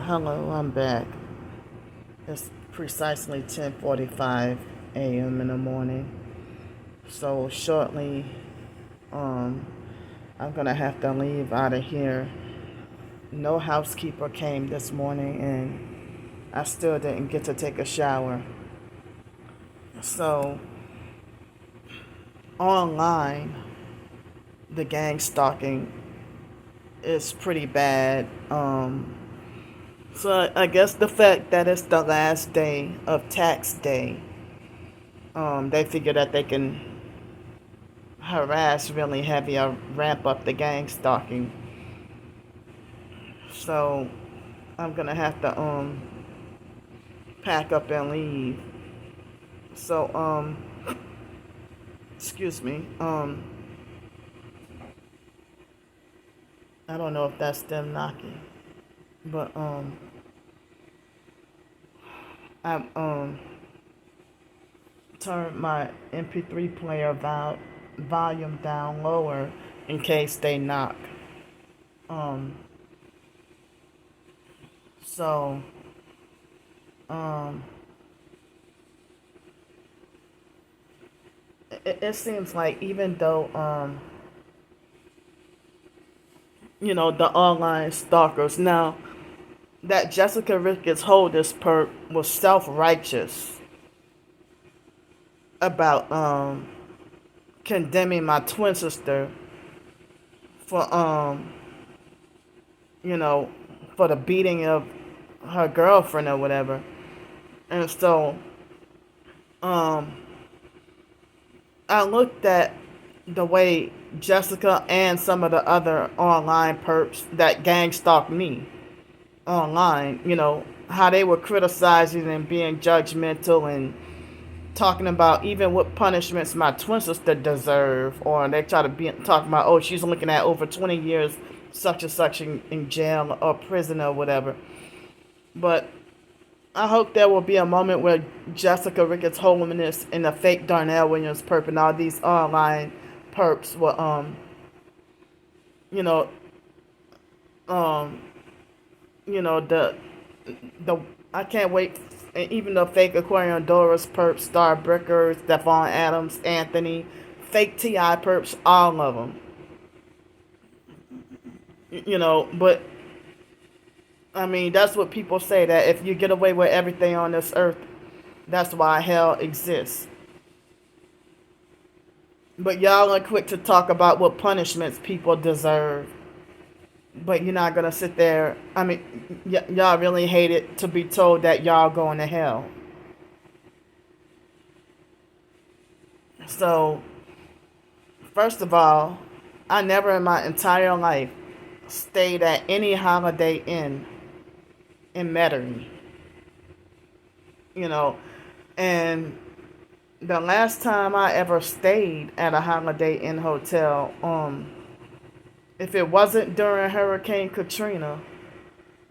Hello, I'm back. It's precisely 10:45 a.m. in the morning. So shortly, um, I'm gonna have to leave out of here. No housekeeper came this morning, and I still didn't get to take a shower. So online, the gang stalking is pretty bad. So I guess the fact that it's the last day of tax day, they figure that they can harass really heavy or ramp up the gang stalking. So I'm gonna have to pack up and leave. So excuse me. I don't know if that's them knocking. But I turned my MP3 player volume down lower in case they knock. Um so um it seems like even though the online stalkers now that Jessica Ricketts Holders perp was self-righteous about condemning my twin sister for you know for the beating of her girlfriend or whatever. And so um I looked at the way Jessica and some of the other online perps that gang stalked me online, how they were criticizing and being judgmental and talking about even what punishments my twin sister deserve, or they try to be talking about, oh, she's looking at over 20 years such and such in jail or prison or whatever. But I hope there will be a moment where Jessica Ricketts Holiness and the fake Darnell Williams perp and all these online perps will you know um the I can't wait. And even the fake Aquarian Doris perps, Star Brickers, Stephon Adams, Anthony, fake T.I. perps, all of them. But I mean, that's what people say, that if you get away with everything on this earth, that's why hell exists. But y'all are quick to talk about what punishments people deserve. But you're not going to sit there. I mean, y'all really hate it to be told that y'all going to hell. So, first of all, I never in my entire life stayed at any Holiday Inn in Metairie. And the last time I ever stayed at a Holiday Inn hotel, if it wasn't during Hurricane Katrina,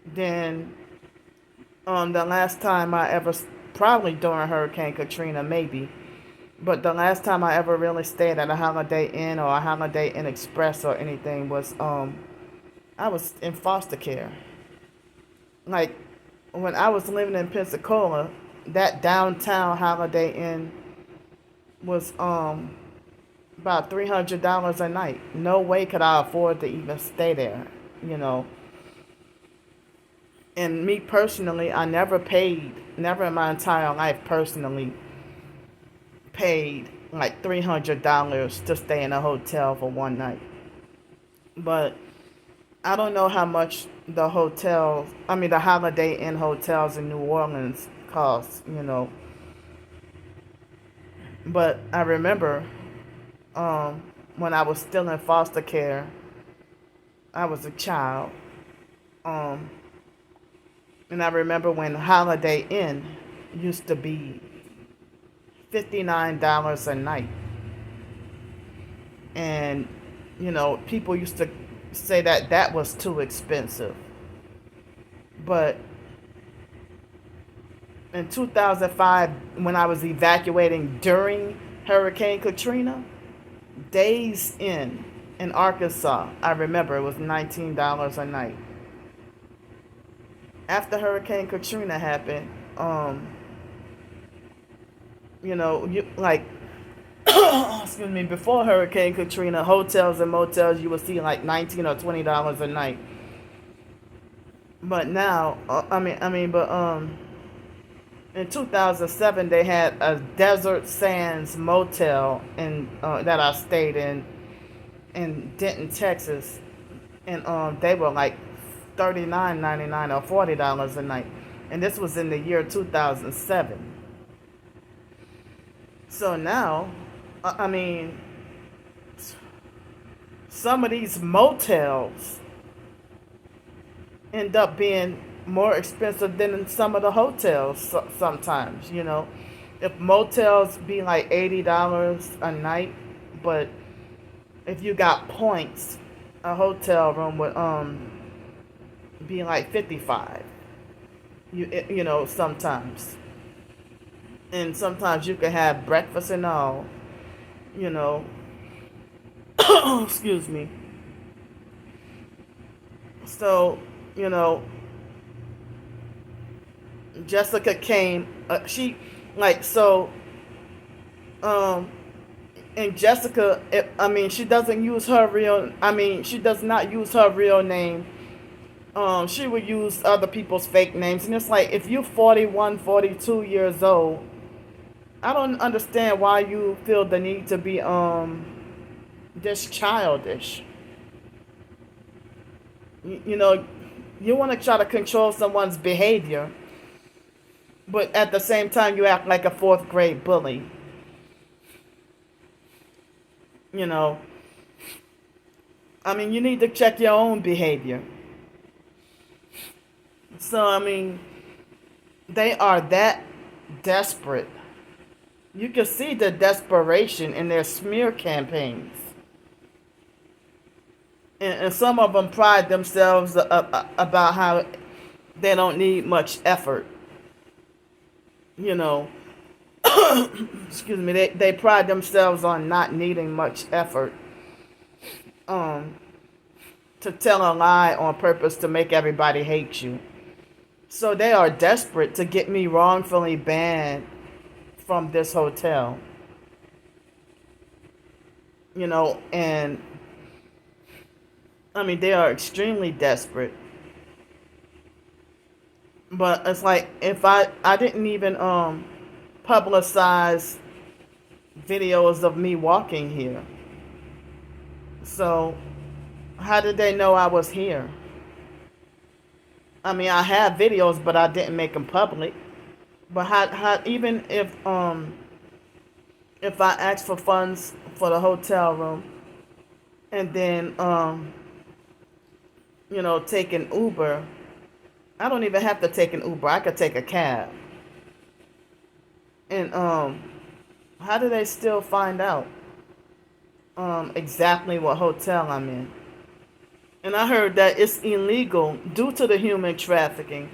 then the last time I ever, probably during Hurricane Katrina, maybe, but the last time I ever really stayed at a Holiday Inn or a Holiday Inn Express or anything was I was in foster care. Like, when I was living in Pensacola, that downtown Holiday Inn was about $300 a night. No way could I afford to even stay there, And me personally, I never in my entire life personally paid like $300 to stay in a hotel for one night. But I don't know how much the Holiday Inn hotels in New Orleans cost, But I remember when I was still in foster care, I was a child. And I remember when Holiday Inn used to be $59 a night. And, people used to say that was too expensive. But in 2005, when I was evacuating during Hurricane Katrina, Days Inn in Arkansas, I remember it was $19 a night. after Hurricane Katrina happened, you know, you like excuse me, before Hurricane Katrina, hotels and motels you would see like $19 or $20 a night. But now, in 2007 they had a Desert Sands motel in that I stayed in Denton, Texas, and they were like $39.99 or $40 a night, and this was in the year 2007. So now, I mean, some of these motels end up being more expensive than some of the hotels sometimes, you know. If motels be like $80 a night, but if you got points, a hotel room would be like 55. You know, sometimes. And sometimes you can have breakfast and all, you know. Excuse me. So, you know, Jessica came. She like so. And Jessica, she doesn't use her real. She does not use her real name. She would use other people's fake names, and it's like if you're 41, 42 years old, I don't understand why you feel the need to be this childish. You know, you want to try to control someone's behavior, but at the same time you act like a fourth grade bully. You know, you need to check your own behavior. So, they are that desperate. You can see the desperation in their smear campaigns. And some of them pride themselves about how they don't need much effort. You know, excuse me, they pride themselves on not needing much effort to tell a lie on purpose to make everybody hate you. So they are desperate to get me wrongfully banned from this hotel. You know, and they are extremely desperate. But it's like if I didn't even publicize videos of me walking here. So how did they know I was here? I have videos, but I didn't make them public. But how even if I asked for funds for the hotel room, and then take an Uber, I don't even have to take an Uber. I could take a cab. And how do they still find out exactly what hotel I'm in? And I heard that it's illegal due to the human trafficking.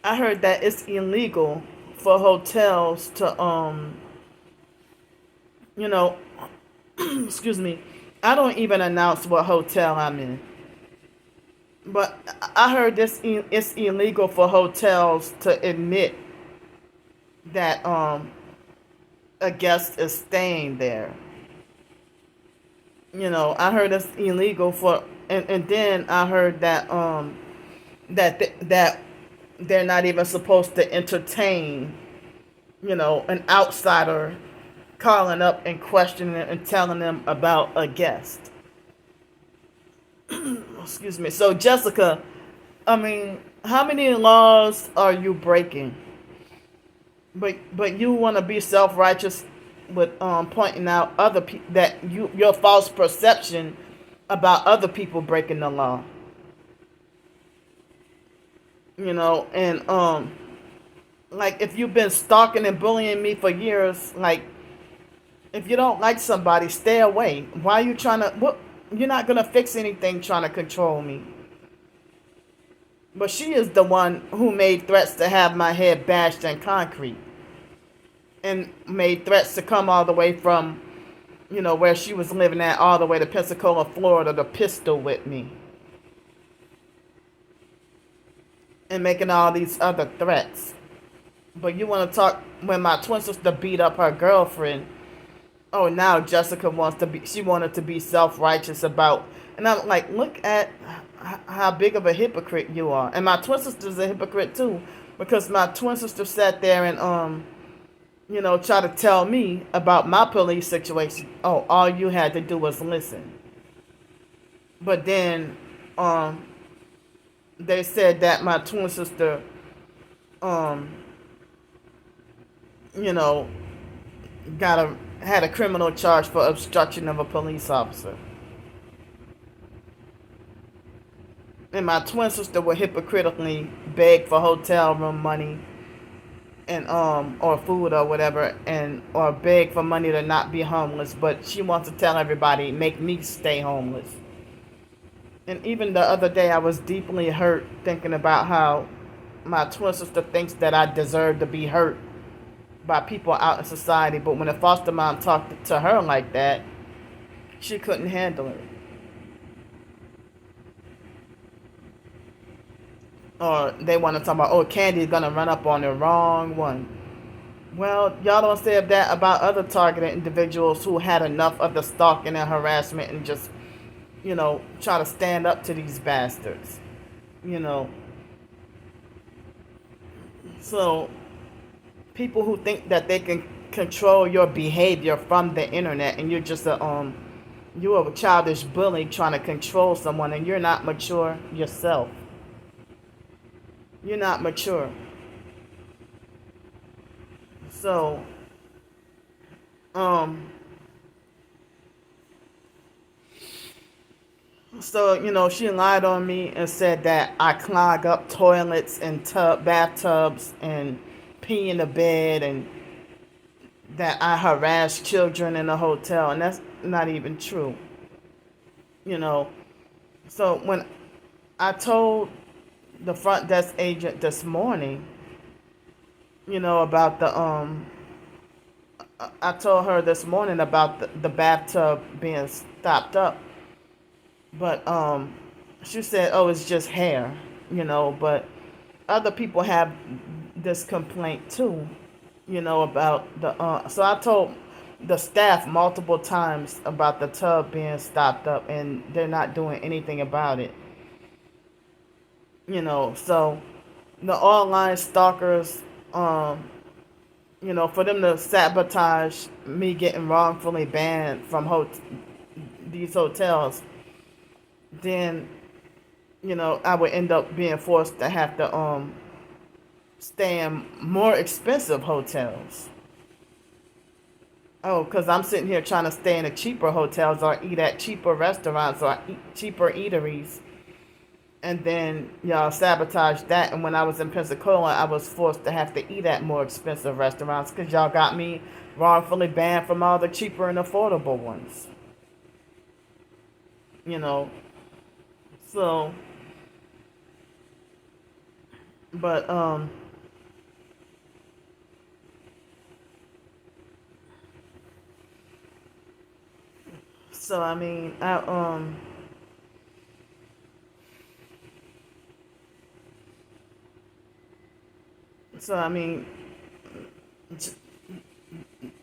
I heard that it's illegal for hotels to excuse me. I don't even announce what hotel I'm in. But I heard it's illegal for hotels to admit that a guest is staying there. I heard it's illegal for, and then I heard that that they're not even supposed to entertain, an outsider calling up and questioning and telling them about a guest. Excuse me. So Jessica, how many laws are you breaking? But you want to be self-righteous with pointing out other people that your false perception about other people breaking the law. And like if you've been stalking and bullying me for years, like if you don't like somebody, stay away. Why are you trying to? What? You're not gonna fix anything trying to control me. But she is the one who made threats to have my head bashed in concrete. And made threats to come all the way from, where she was living at, all the way to Pensacola, Florida, to pistol whip me. and making all these other threats. But you want to talk when my twin sister beat up her girlfriend. Oh, now Jessica wants to be. She wanted to be self-righteous about. And I'm like, look at how big of a hypocrite you are. And my twin sister's a hypocrite too, because my twin sister sat there and try to tell me about my police situation. Oh, all you had to do was listen. But then, they said that my twin sister, um, you know, had a criminal charge for obstruction of a police officer. And my twin sister would hypocritically beg for hotel room money and or food or whatever, and or beg for money to not be homeless, but she wants to tell everybody, make me stay homeless. And even the other day I was deeply hurt thinking about how my twin sister thinks that I deserve to be hurt by people out in society, but when a foster mom talked to her like that, she couldn't handle it. Or they want to talk about, oh, Candy's gonna run up on the wrong one. Well, y'all don't say that about other targeted individuals who had enough of the stalking and harassment and just, try to stand up to these bastards. You know. So, people who think that they can control your behavior from the internet, and you're a childish bully trying to control someone, and you're not mature yourself. You're not mature. So, she lied on me and said that I clog up toilets and bathtubs and pee in the bed, and that I harass children in a hotel, and that's not even true. So when I told the front desk agent this morning, about I told her this morning about the bathtub being stopped up, but she said, oh, it's just hair, but other people have this complaint too, about so I told the staff multiple times about the tub being stopped up, and they're not doing anything about it. So the online stalkers, for them to sabotage me getting wrongfully banned from these hotels, then, I would end up being forced to have to stay in more expensive hotels. Oh, because I'm sitting here trying to stay in the cheaper hotels or eat at cheaper restaurants or cheaper eateries. And then y'all sabotaged that. And when I was in Pensacola, I was forced to have to eat at more expensive restaurants because y'all got me wrongfully banned from all the cheaper and affordable ones. So, but, so I mean, so I mean,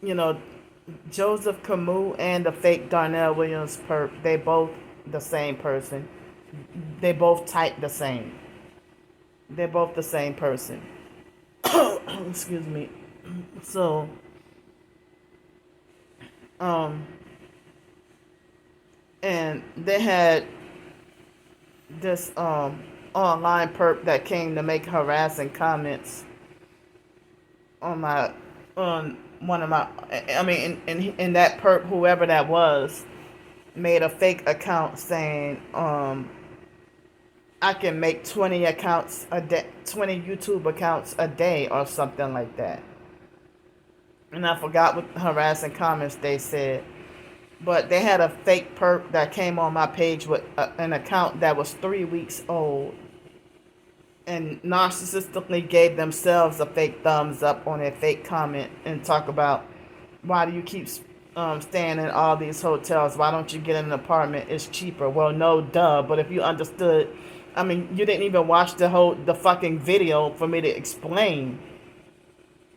you know, Joseph Camus and the fake Darnell Williams perp, they both the same person. They both type the same. They're both the same person. Excuse me. So, um, and they had this online perp that came to make harassing comments on my on one of my. I mean, in that perp, whoever that was, made a fake account saying I can make 20 accounts a day, 20 YouTube accounts a day or something like that. And I forgot what harassing comments they said. But they had a fake perp that came on my page with an account that was 3 weeks old, and narcissistically gave themselves a fake thumbs up on a fake comment and talk about, why do you keep staying in all these hotels? Why don't you get an apartment? It's cheaper. Well, no, duh. But if you understood I mean, you didn't even watch the fucking video for me to explain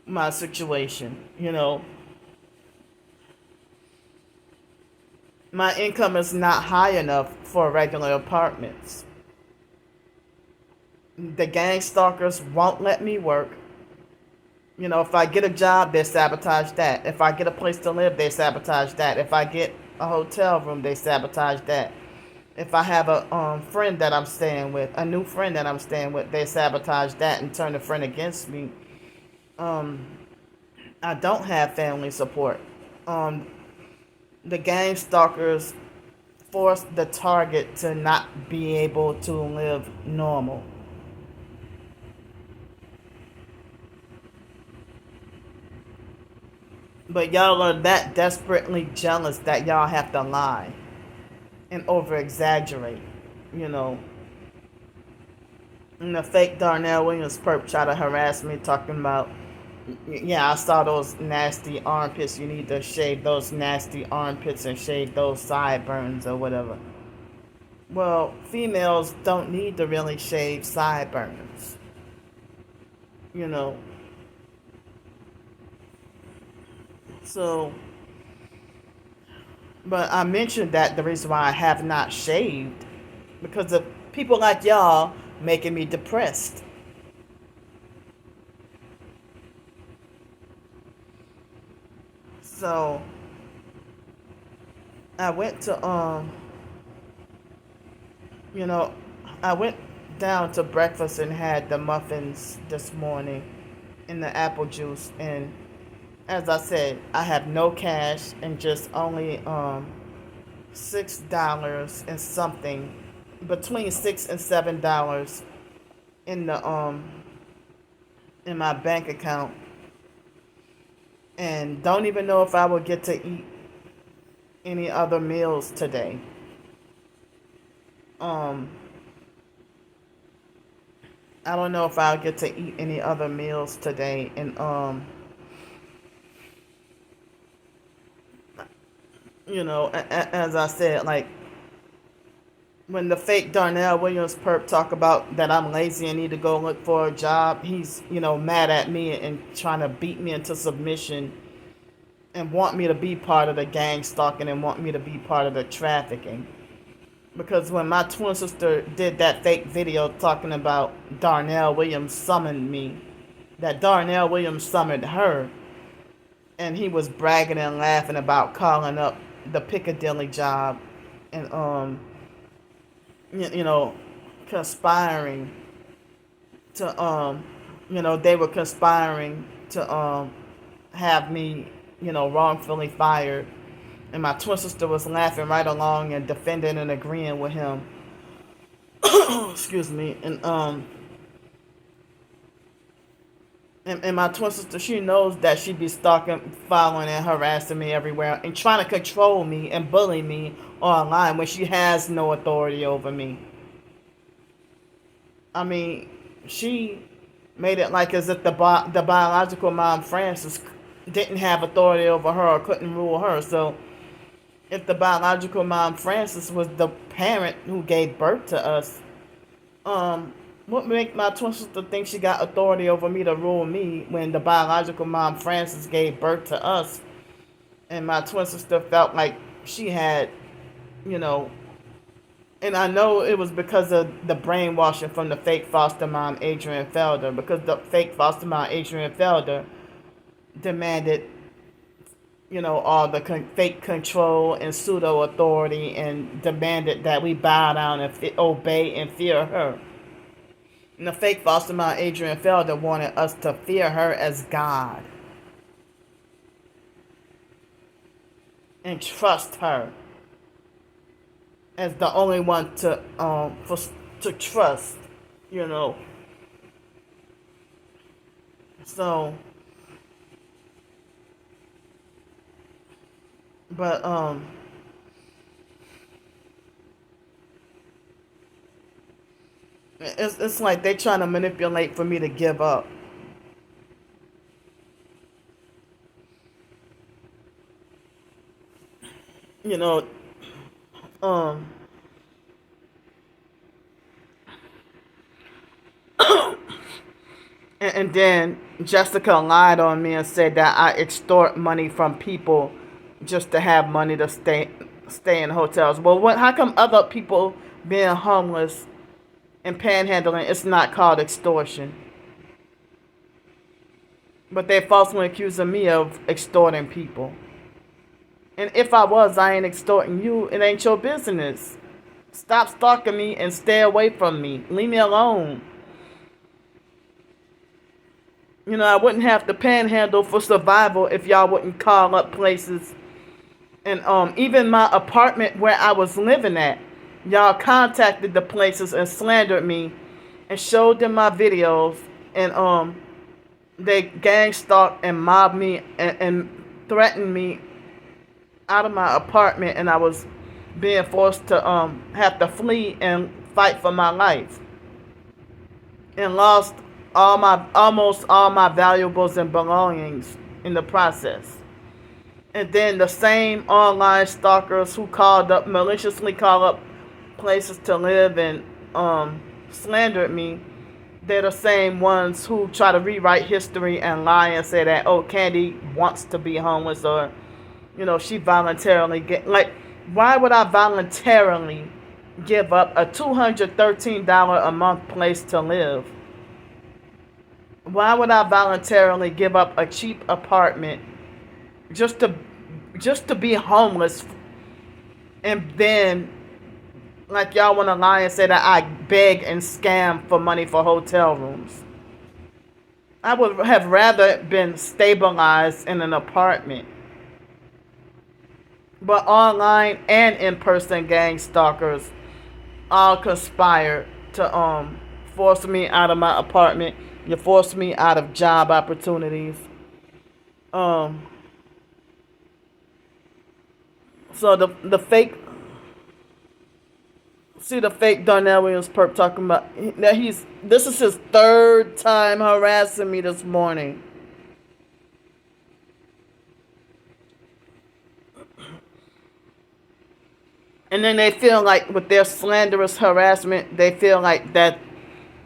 my situation. My income is not high enough for regular apartments. The gang stalkers won't let me work. If I get a job, they sabotage that. If I get a place to live, they sabotage that. If I get a hotel room, they sabotage that. If I have a friend that I'm staying with, a new friend that I'm staying with, they sabotage that and turn the friend against me. I don't have family support. Um, the gang stalkers force the target to not be able to live normal. But y'all are that desperately jealous that y'all have to lie and over exaggerate, you know. And the fake Darnell Williams perp try to harass me talking about, yeah, I saw those nasty armpits. You need to shave those nasty armpits and shave those sideburns or whatever. Well, females don't need to really shave sideburns, you know. So, but I mentioned that the reason why I have not shaved because of people like y'all making me depressed. So I went to you know, I went down to breakfast and had the muffins this morning and the apple juice, and as I said, I have no cash and just only $6 and something, between $6 and $7 in the in my bank account, and don't even know if I will get to eat any other meals today. Um, I don't know if I'll get to eat any other meals today, and as I said, like when the fake Darnell Williams perp talk about that I'm lazy and need to go look for a job, he's mad at me and trying to beat me into submission and want me to be part of the gang stalking and want me to be part of the trafficking. Because when my twin sister did that fake video talking about Darnell Williams summoned me, that Darnell Williams summoned her, and he was bragging and laughing about calling up the Piccadilly job and you know conspiring to they were conspiring to have me wrongfully fired, and my twin sister was laughing right along and defending and agreeing with him. Excuse me. And my twin sister, she knows that she be stalking, following, and harassing me everywhere and trying to control me and bully me online when she has no authority over me. I mean, she made it like as if the biological mom, Frances, didn't have authority over her or couldn't rule her. So if the biological mom, Frances, was the parent who gave birth to us, what make my twin sister think she got authority over me to rule me when the biological mom, Frances, gave birth to us, and my twin sister felt like she had, you know, and I know it was because of the brainwashing from the fake foster mom, Adrian Felder, because the fake foster mom, Adrian Felder, demanded, all the fake control and pseudo authority and demanded that we bow down and obey and fear her. And the fake foster mom, Adrian Felder, wanted us to fear her as God and trust her as the only one to trust, you know. So, but it's like they trying to manipulate for me to give up. You know, um, And then Jessica lied on me and said that I extort money from people just to have money to stay in hotels. Well, how come other people being homeless and panhandling, it's not called extortion? But they falsely accusing me of extorting people. And if I was, I ain't extorting you. It ain't your business. Stop stalking me and stay away from me. Leave me alone. I wouldn't have to panhandle for survival if y'all wouldn't call up places. And even my apartment where I was living at, y'all contacted the places and slandered me and showed them my videos. And they gang stalked and mobbed me and threatened me out of my apartment, and I was being forced to have to flee and fight for my life, and lost almost all my valuables and belongings in the process. And then the same online stalkers who maliciously called up places to live and slandered me, they're the same ones who try to rewrite history and lie and say that, oh, Candy wants to be homeless, or she voluntarily why would I voluntarily give up a $213 a month place to live? Why would I voluntarily give up a cheap apartment just to be homeless? And then, like, y'all want to lie and say that I beg and scam for money for hotel rooms. I would have rather been stabilized in an apartment. But online and in-person gang stalkers all conspired to force me out of my apartment. You forced me out of job opportunities. So the fake, see the fake Darnell Williams perp talking about that this is his third time harassing me this morning. And then they feel like with their slanderous harassment, they feel like that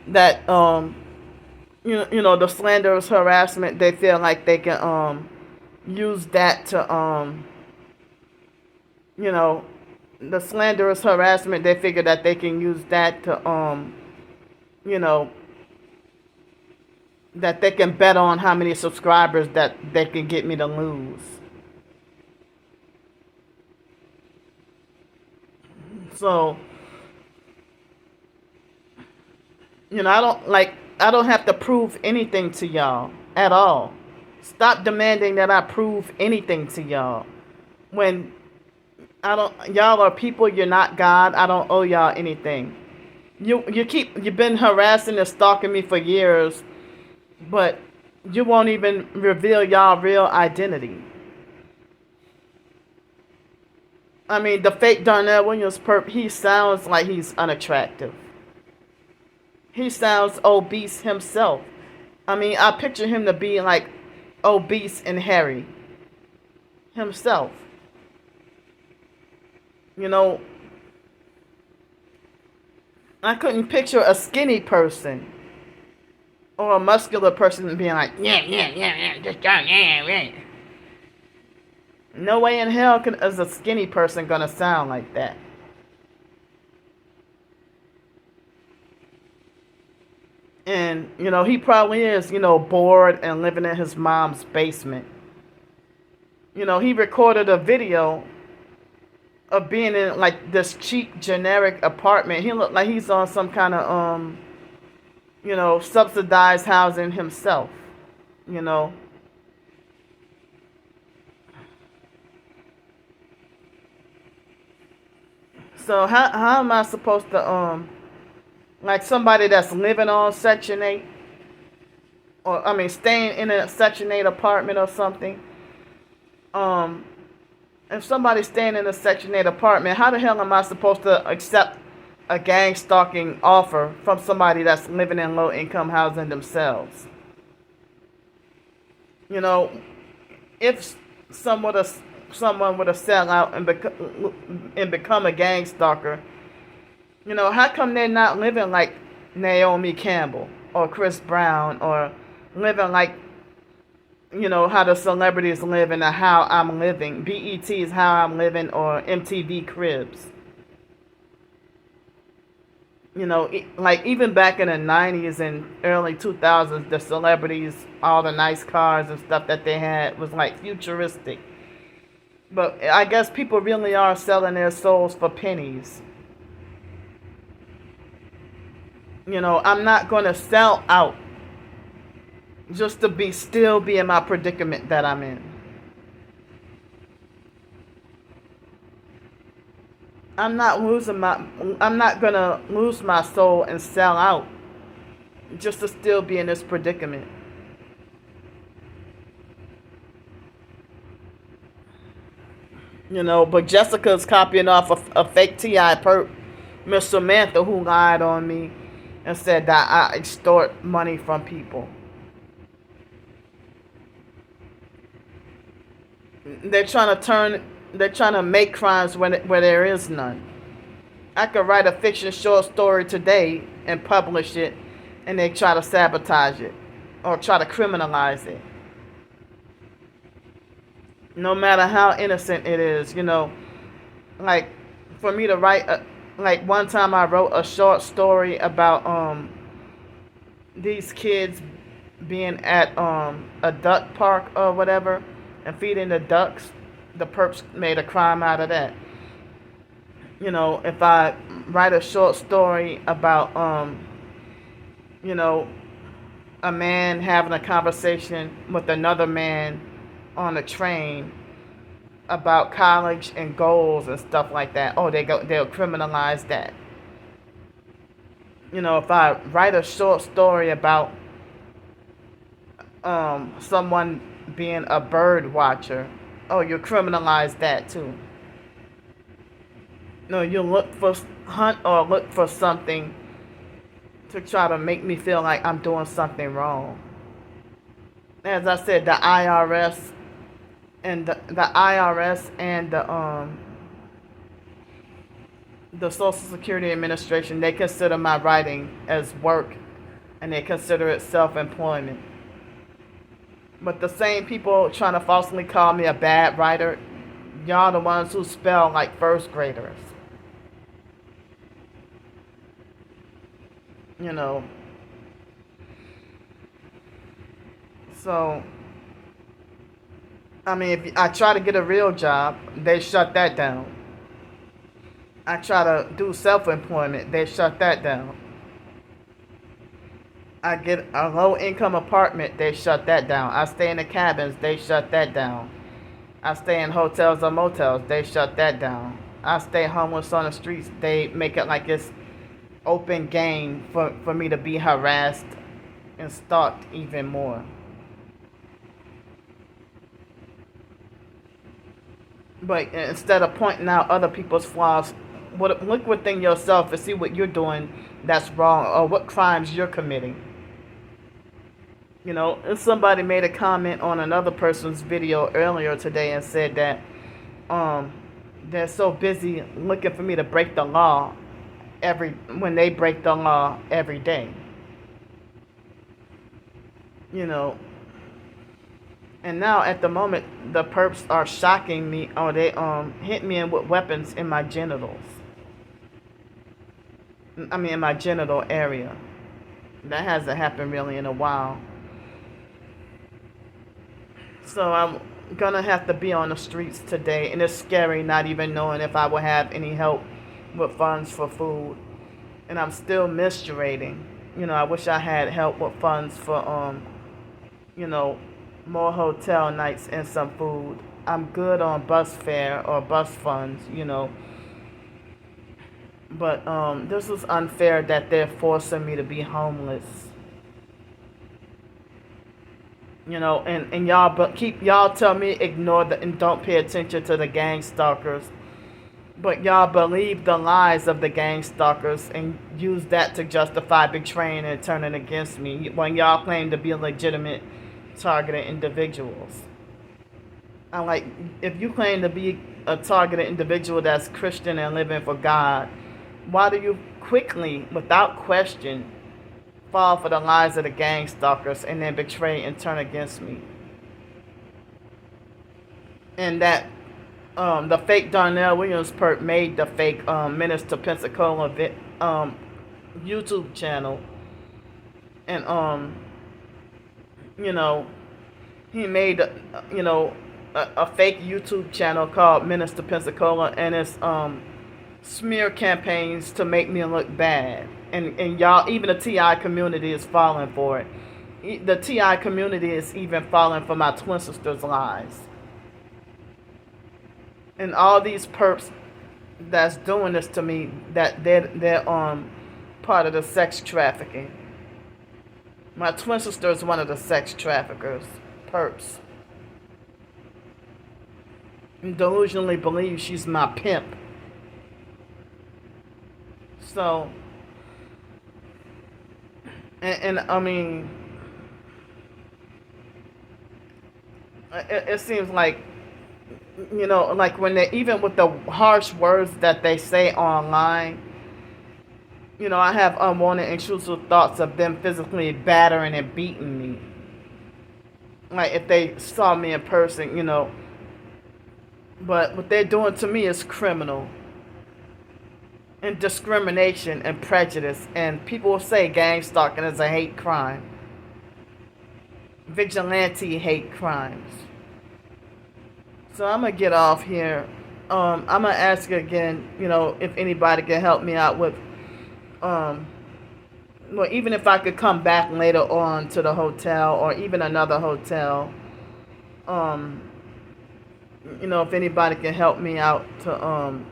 the slanderous harassment, they feel like they can use that to the slanderous harassment, they figure that they can use that to that they can bet on how many subscribers that they can get me to lose. So, I don't have to prove anything to y'all at all. Stop demanding that I prove anything to y'all. When y'all are people, you're not God. I don't owe y'all anything. You've been harassing and stalking me for years, but you won't even reveal y'all real identity. I mean, the fake Darnell Williams perp, he sounds like he's unattractive. He sounds obese himself. I mean, I picture him to be like obese and hairy himself. I couldn't picture a skinny person or a muscular person being like, yeah, just yeah. No way in hell is a skinny person gonna sound like that. And, he probably is, bored and living in his mom's basement. He recorded a video of being in, like, this cheap, generic apartment. He looked like he's on some kind of, subsidized housing himself, So how am I supposed to, like somebody that's living on Section 8, or, staying in a Section 8 apartment or something, if somebody's staying in a Section 8 apartment, how the hell am I supposed to accept a gang stalking offer from somebody that's living in low-income housing themselves? If someone would have sell out and become a gang stalker, how come they're not living like Naomi Campbell or Chris Brown, or living like, how the celebrities live and how I'm living. BET is how I'm living, or MTV Cribs. Like even back in the 90s and early 2000s, the celebrities, all the nice cars and stuff that they had was like futuristic. But I guess people really are selling their souls for pennies. I'm not going to sell out just to still be in my predicament that I'm in. I'm not gonna lose my soul and sell out just to still be in this predicament. But Jessica's copying off a fake T.I. perp, Miss Samantha, who lied on me and said that I extort money from people. They're trying to make crimes where there is none. I could write a fiction short story today and publish it, and they try to sabotage it or try to criminalize it. No matter how innocent it is, like for me to write, like one time I wrote a short story about these kids being at a duck park or whatever and feeding the ducks. The perps made a crime out of that. If I write a short story about a man having a conversation with another man on a train about college and goals and stuff like that, they'll criminalize that. If I write a short story about someone being a bird watcher, you criminalize that too. No, you look for something to try to make me feel like I'm doing something wrong. As I said, the IRS and the Social Security Administration, they consider my writing as work, and they consider it self-employment. But the same people trying to falsely call me a bad writer, y'all the ones who spell like first graders. So, I mean, if I try to get a real job, they shut that down. I try to do self-employment, they shut that down. I get a low-income apartment, they shut that down. I stay in the cabins, they shut that down. I stay in hotels or motels, they shut that down. I stay homeless on the streets, they make it like it's open game for me to be harassed and stalked even more. But instead of pointing out other people's flaws, look within yourself and see what you're doing that's wrong, or what crimes you're committing. If somebody made a comment on another person's video earlier today and said that they're so busy looking for me to break the law when they break the law every day. And now at the moment the perps are shocking me, or they hit me in with weapons in my genitals. I mean in my genital area. That hasn't happened really in a while. So I'm gonna have to be on the streets today, and it's scary not even knowing if I will have any help with funds for food. And I'm still menstruating. I wish I had help with funds for more hotel nights and some food. I'm good on bus fare or bus funds, But this is unfair that they're forcing me to be homeless. And y'all tell me ignore and don't pay attention to the gang stalkers. But y'all believe the lies of the gang stalkers and use that to justify betraying and turning against me when y'all claim to be legitimate targeted individuals. I'm like, if you claim to be a targeted individual that's Christian and living for God, why do you quickly, without question, fall for the lies of the gang stalkers and then betray and turn against me. And that the fake Darnell Williams perp made the fake Minister Pensacola YouTube channel, and you know, he made a fake YouTube channel called Minister Pensacola, and it's smear campaigns to make me look bad. And y'all, even the TI community is falling for it. The TI community is even falling for my twin sister's lies. And all these perps that's doing this to me, that they're part of the sex trafficking. My twin sister is one of the sex traffickers, perps. And delusionally believes she's my pimp. So, and I mean, it seems like, like when they, even with the harsh words that they say online, I have unwanted intrusive thoughts of them physically battering and beating me. Like if they saw me in person, But what they're doing to me is criminal. And discrimination and prejudice. And people will say gang stalking is a hate crime. Vigilante hate crimes. So I'm going to get off here. I'm going to ask again, if anybody can help me out with, well, even if I could come back later on to the hotel or even another hotel, if anybody can help me out to,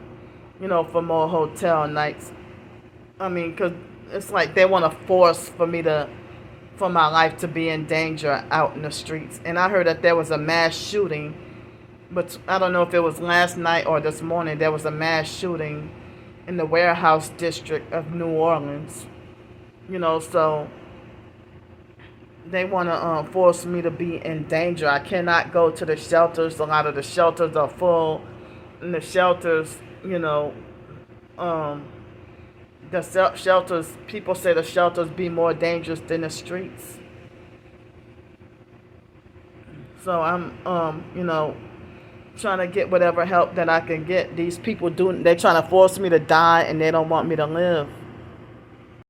for more hotel nights. I mean, because it's like they want to force for my life to be in danger out in the streets. And I heard that there was a mass shooting, but I don't know if it was last night or this morning. There was a mass shooting in the warehouse district of New Orleans. So they want to force me to be in danger. I cannot go to the shelters. A lot of the shelters are full. And the shelters, shelters, people say the shelters be more dangerous than the streets. So I'm, trying to get whatever help that I can get. These people they're trying to force me to die and they don't want me to live.